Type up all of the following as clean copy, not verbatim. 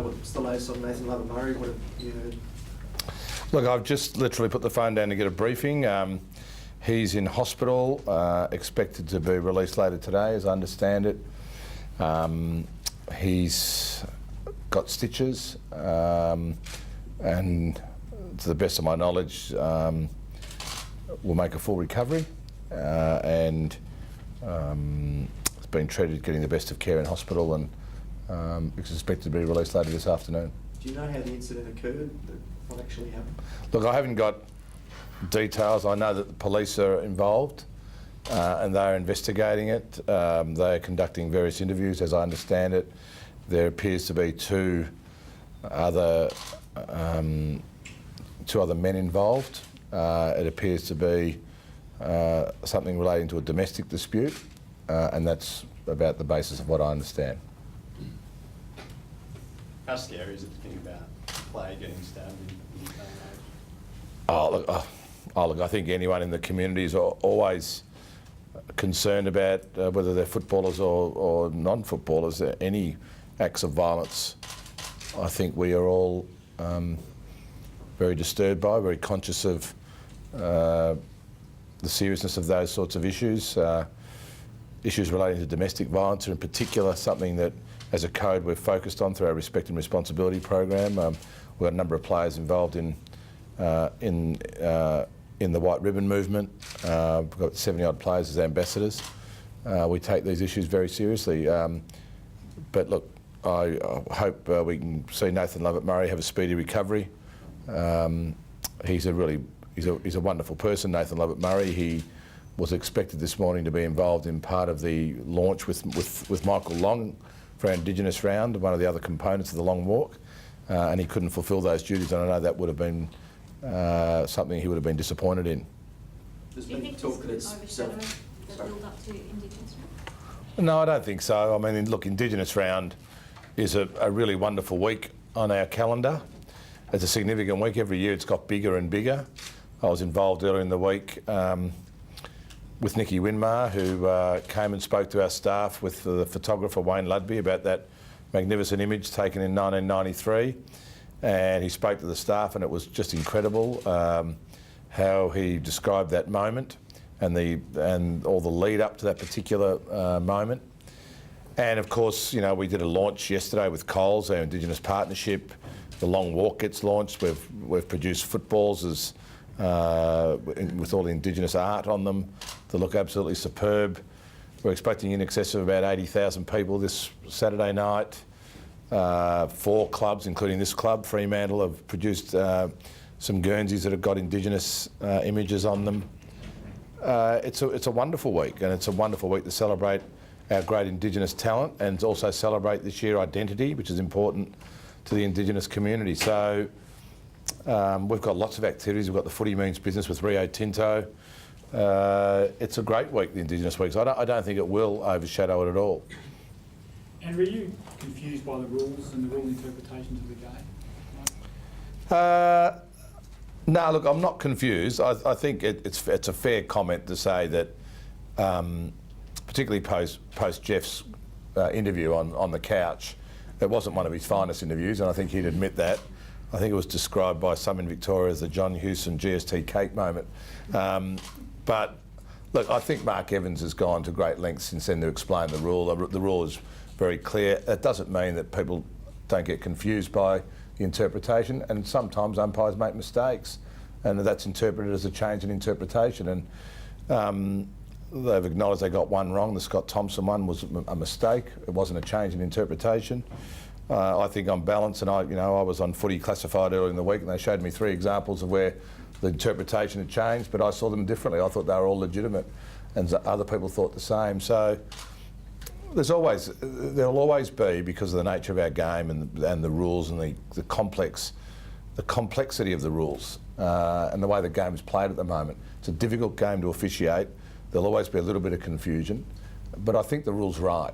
what's the latest on Nathan Love-Murray? What have you heard? Look, I've just literally put the phone down to get a briefing. He's in hospital, expected to be released later today, as I understand it. He's got stitches, and to the best of my knowledge, will make a full recovery, and it's been treated, getting the best of care in hospital, and is expected to be released later this afternoon. Do you know how the incident occurred? What actually happened? Look, I haven't got details. I know that the police are involved, and they're investigating it. They're conducting various interviews, as I understand it. There appears to be two other men involved. It appears to be something relating to a domestic dispute, and that's about the basis of what I understand. How scary is it to think about a player getting stabbed in this day and age? Look, I think anyone in the community is always concerned about whether they're footballers or non-footballers, any acts of violence. I think we are all very disturbed by, very conscious of the seriousness of those sorts of issues. Issues relating to domestic violence are in particular something that, as a code, we're focused on through our Respect and Responsibility program. We've got a number of players involved in the White Ribbon movement. We've got 70-odd players as ambassadors. We take these issues very seriously. But look, I hope we can see Nathan Love-Murray have a speedy recovery. He's a wonderful person, Nathan Love-Murray. He was expected this morning to be involved in part of the launch with Michael Long for our Indigenous Round, one of the other components of the Long Walk, and he couldn't fulfil those duties, and I know that would have been something he would have been disappointed in. There's Do you been think talk that this it's... could overshadow the build-up to Indigenous Round? No, I don't think so. I mean, look, Indigenous Round is a really wonderful week on our calendar. It's a significant week. Every year it's got bigger and bigger. I was involved earlier in the week with Nicky Winmar, who came and spoke to our staff with the photographer Wayne Ludby about that magnificent image taken in 1993. And he spoke to the staff, and it was just incredible how he described that moment and all the lead up to that particular moment. And of course, you know, we did a launch yesterday with Coles, our Indigenous partnership. The Long Walk gets launched. We've produced footballs with all the Indigenous art on them that look absolutely superb. We're expecting in excess of about 80,000 people this Saturday night. 4 clubs, including this club, Fremantle, have produced some Guernseys that have got Indigenous images on them. It's a wonderful week, and it's a wonderful week to celebrate our great Indigenous talent and to also celebrate this year identity, which is important to the Indigenous community. So we've got lots of activities. We've got the Footy Means Business with Rio Tinto. It's a great week, the Indigenous week, so I don't think it will overshadow it at all. And were you confused by the rules and the rule interpretations of the game? No, look, I'm not confused. I think it's a fair comment to say that, particularly post Jeff's interview on the couch, it wasn't one of his finest interviews, and I think he'd admit that. I think it was described by some in Victoria as the John Hewson GST cake moment. But look, I think Mark Evans has gone to great lengths since then to explain the rule. The rule is very clear. That doesn't mean that people don't get confused by the interpretation, and sometimes umpires make mistakes, and that's interpreted as a change in interpretation. And they've acknowledged they got one wrong. The Scott Thompson one was a mistake. It wasn't a change in interpretation. I think on balance, and I was on Footy Classified earlier in the week, and they showed me 3 examples of where the interpretation had changed, but I saw them differently. I thought they were all legitimate, and other people thought the same. So there'll always be, because of the nature of our game and the rules and the complexity of the rules and the way the game is played at the moment. It's a difficult game to officiate. There'll always be a little bit of confusion, but I think the rule's right.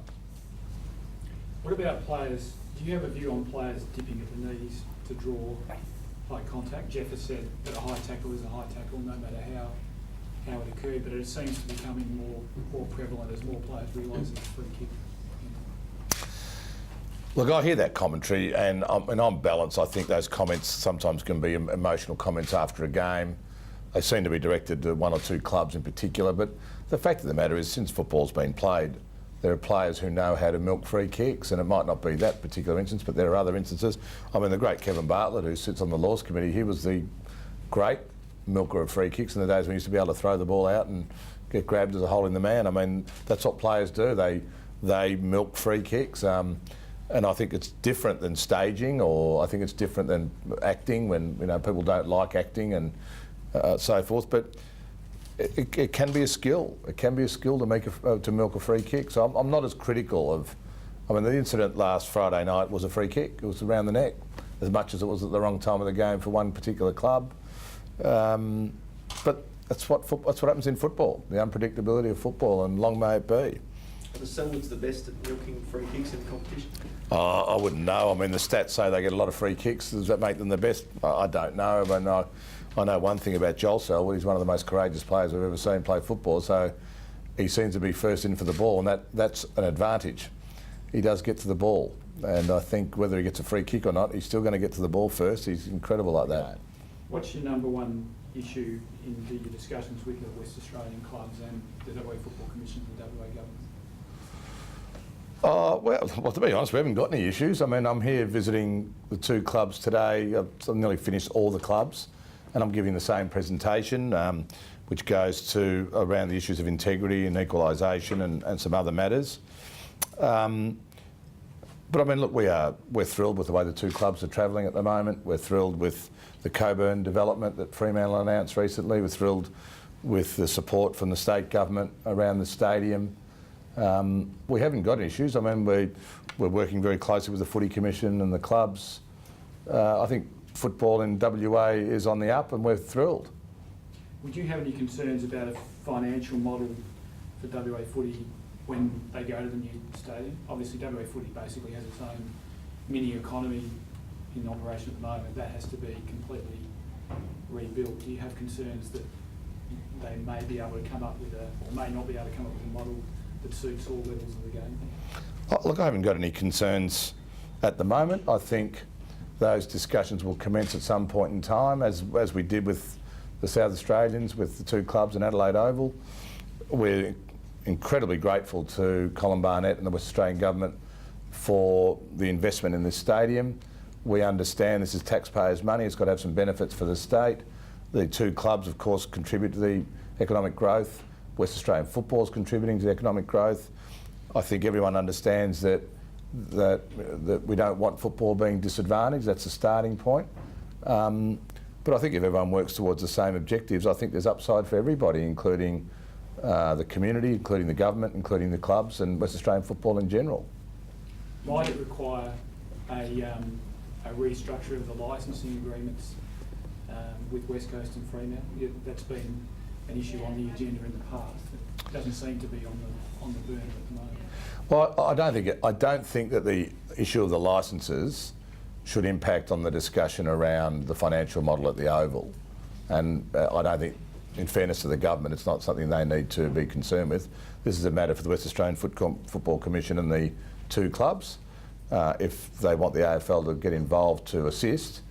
What about players? Do you have a view on players dipping at the knees to draw high contact? Jeff has said that a high tackle is a high tackle, no matter how it occurred, but it seems to be becoming more prevalent as more players realise it's a free kick. Look, I hear that commentary, and on balance, I think those comments sometimes can be emotional comments after a game. They seem to be directed to one or two clubs in particular, but the fact of the matter is, since football's been played, there are players who know how to milk free kicks, and it might not be that particular instance, but there are other instances. I mean, the great Kevin Bartlett, who sits on the Laws Committee, he was the great milker of free kicks in the days when we used to be able to throw the ball out and get grabbed as a hole in the man. I mean, that's what players do. They milk free kicks. And I think it's different than staging, or I think it's different than acting when people don't like acting and so forth. But it can be a skill. It can be a skill to milk a free kick. So I'm not as critical of. I mean, the incident last Friday night was a free kick. It was around the neck, as much as it was at the wrong time of the game for one particular club. But that's what happens in football. The unpredictability of football, and long may it be. Are the Selwoods the best at milking free kicks in the competition? I wouldn't know. I mean, the stats say they get a lot of free kicks. Does that make them the best? I don't know. But I know one thing about Joel Selwood. He's one of the most courageous players I've ever seen play football. So he seems to be first in for the ball, and that's an advantage. He does get to the ball, and I think whether he gets a free kick or not, he's still going to get to the ball first. He's incredible like that. What's your number one issue in your discussions with the West Australian clubs and the WA Football Commission and the WA government? Well, to be honest, we haven't got any issues. I mean, I'm here visiting the two clubs today. I've nearly finished all the clubs, and I'm giving the same presentation, which goes to around the issues of integrity and equalisation and some other matters. But I mean, look, we're thrilled with the way the two clubs are travelling at the moment. We're thrilled with the Coburn development that Fremantle announced recently. We're thrilled with the support from the state government around the stadium. We haven't got issues. I mean, we're working very closely with the Footy Commission and the clubs. I think football in WA is on the up, and we're thrilled. Would you have any concerns about a financial model for WA Footy when they go to the new stadium? Obviously, WA Footy basically has its own mini economy in operation at the moment. That has to be completely rebuilt. Do you have concerns that they may be able to come up with or may not be able to come up with a model that suits all levels of the game? Look, I haven't got any concerns at the moment. I think those discussions will commence at some point in time, as we did with the South Australians, with the two clubs in Adelaide Oval. We're incredibly grateful to Colin Barnett and the West Australian Government for the investment in this stadium. We understand this is taxpayers' money. It's got to have some benefits for the state. The two clubs, of course, contribute to the economic growth. West Australian football is contributing to the economic growth. I think everyone understands that we don't want football being disadvantaged. That's a starting point. But I think if everyone works towards the same objectives, I think there's upside for everybody, including the community, including the government, including the clubs, and West Australian football in general. Might it require a restructure of the licensing agreements with West Coast and Fremantle? That's been an issue on the agenda in the past. It doesn't seem to be on the burner at the moment. Well, I don't think that the issue of the licences should impact on the discussion around the financial model at the Oval. And I don't think, in fairness to the government, it's not something they need to be concerned with. This is a matter for the West Australian Football Commission and the two clubs. If they want the AFL to get involved to assist,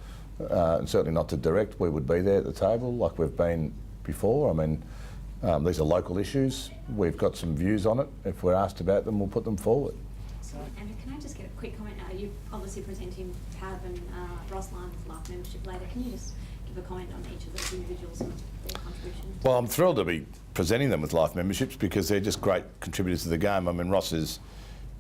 and certainly not to direct, we would be there at the table like we've been before. I mean, these are local issues. We've got some views on it. If we're asked about them, we'll put them forward. So, Andrew, can I just get a quick comment? You're obviously presenting Tab and Rossline with life membership later. Can you just give a comment on each of those individuals and their contribution? Well, I'm thrilled to be presenting them with life memberships because they're just great contributors to the game. I mean, Ross is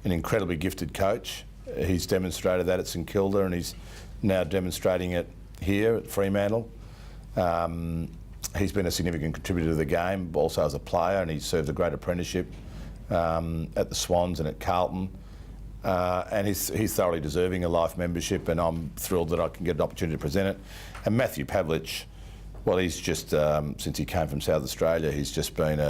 an incredibly gifted coach. He's demonstrated that at St Kilda, and he's now demonstrating it here at Fremantle. He's been a significant contributor to the game, also as a player, and he's served a great apprenticeship at the Swans and at Carlton. And he's thoroughly deserving a life membership, and I'm thrilled that I can get an opportunity to present it. And Matthew Pavlich, well, he's just, since he came from South Australia, he's just been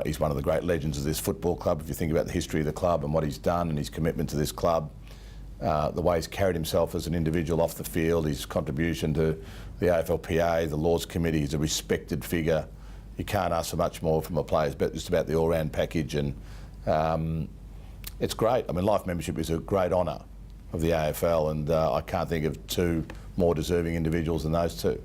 he's one of the great legends of this football club. If you think about the history of the club and what he's done and his commitment to this club, the way he's carried himself as an individual off the field, his contribution to the AFLPA, the Laws Committee, he's a respected figure. You can't ask for much more from a player, but just about the all-round package. And it's great. I mean, life membership is a great honour of the AFL, and I can't think of two more deserving individuals than those two.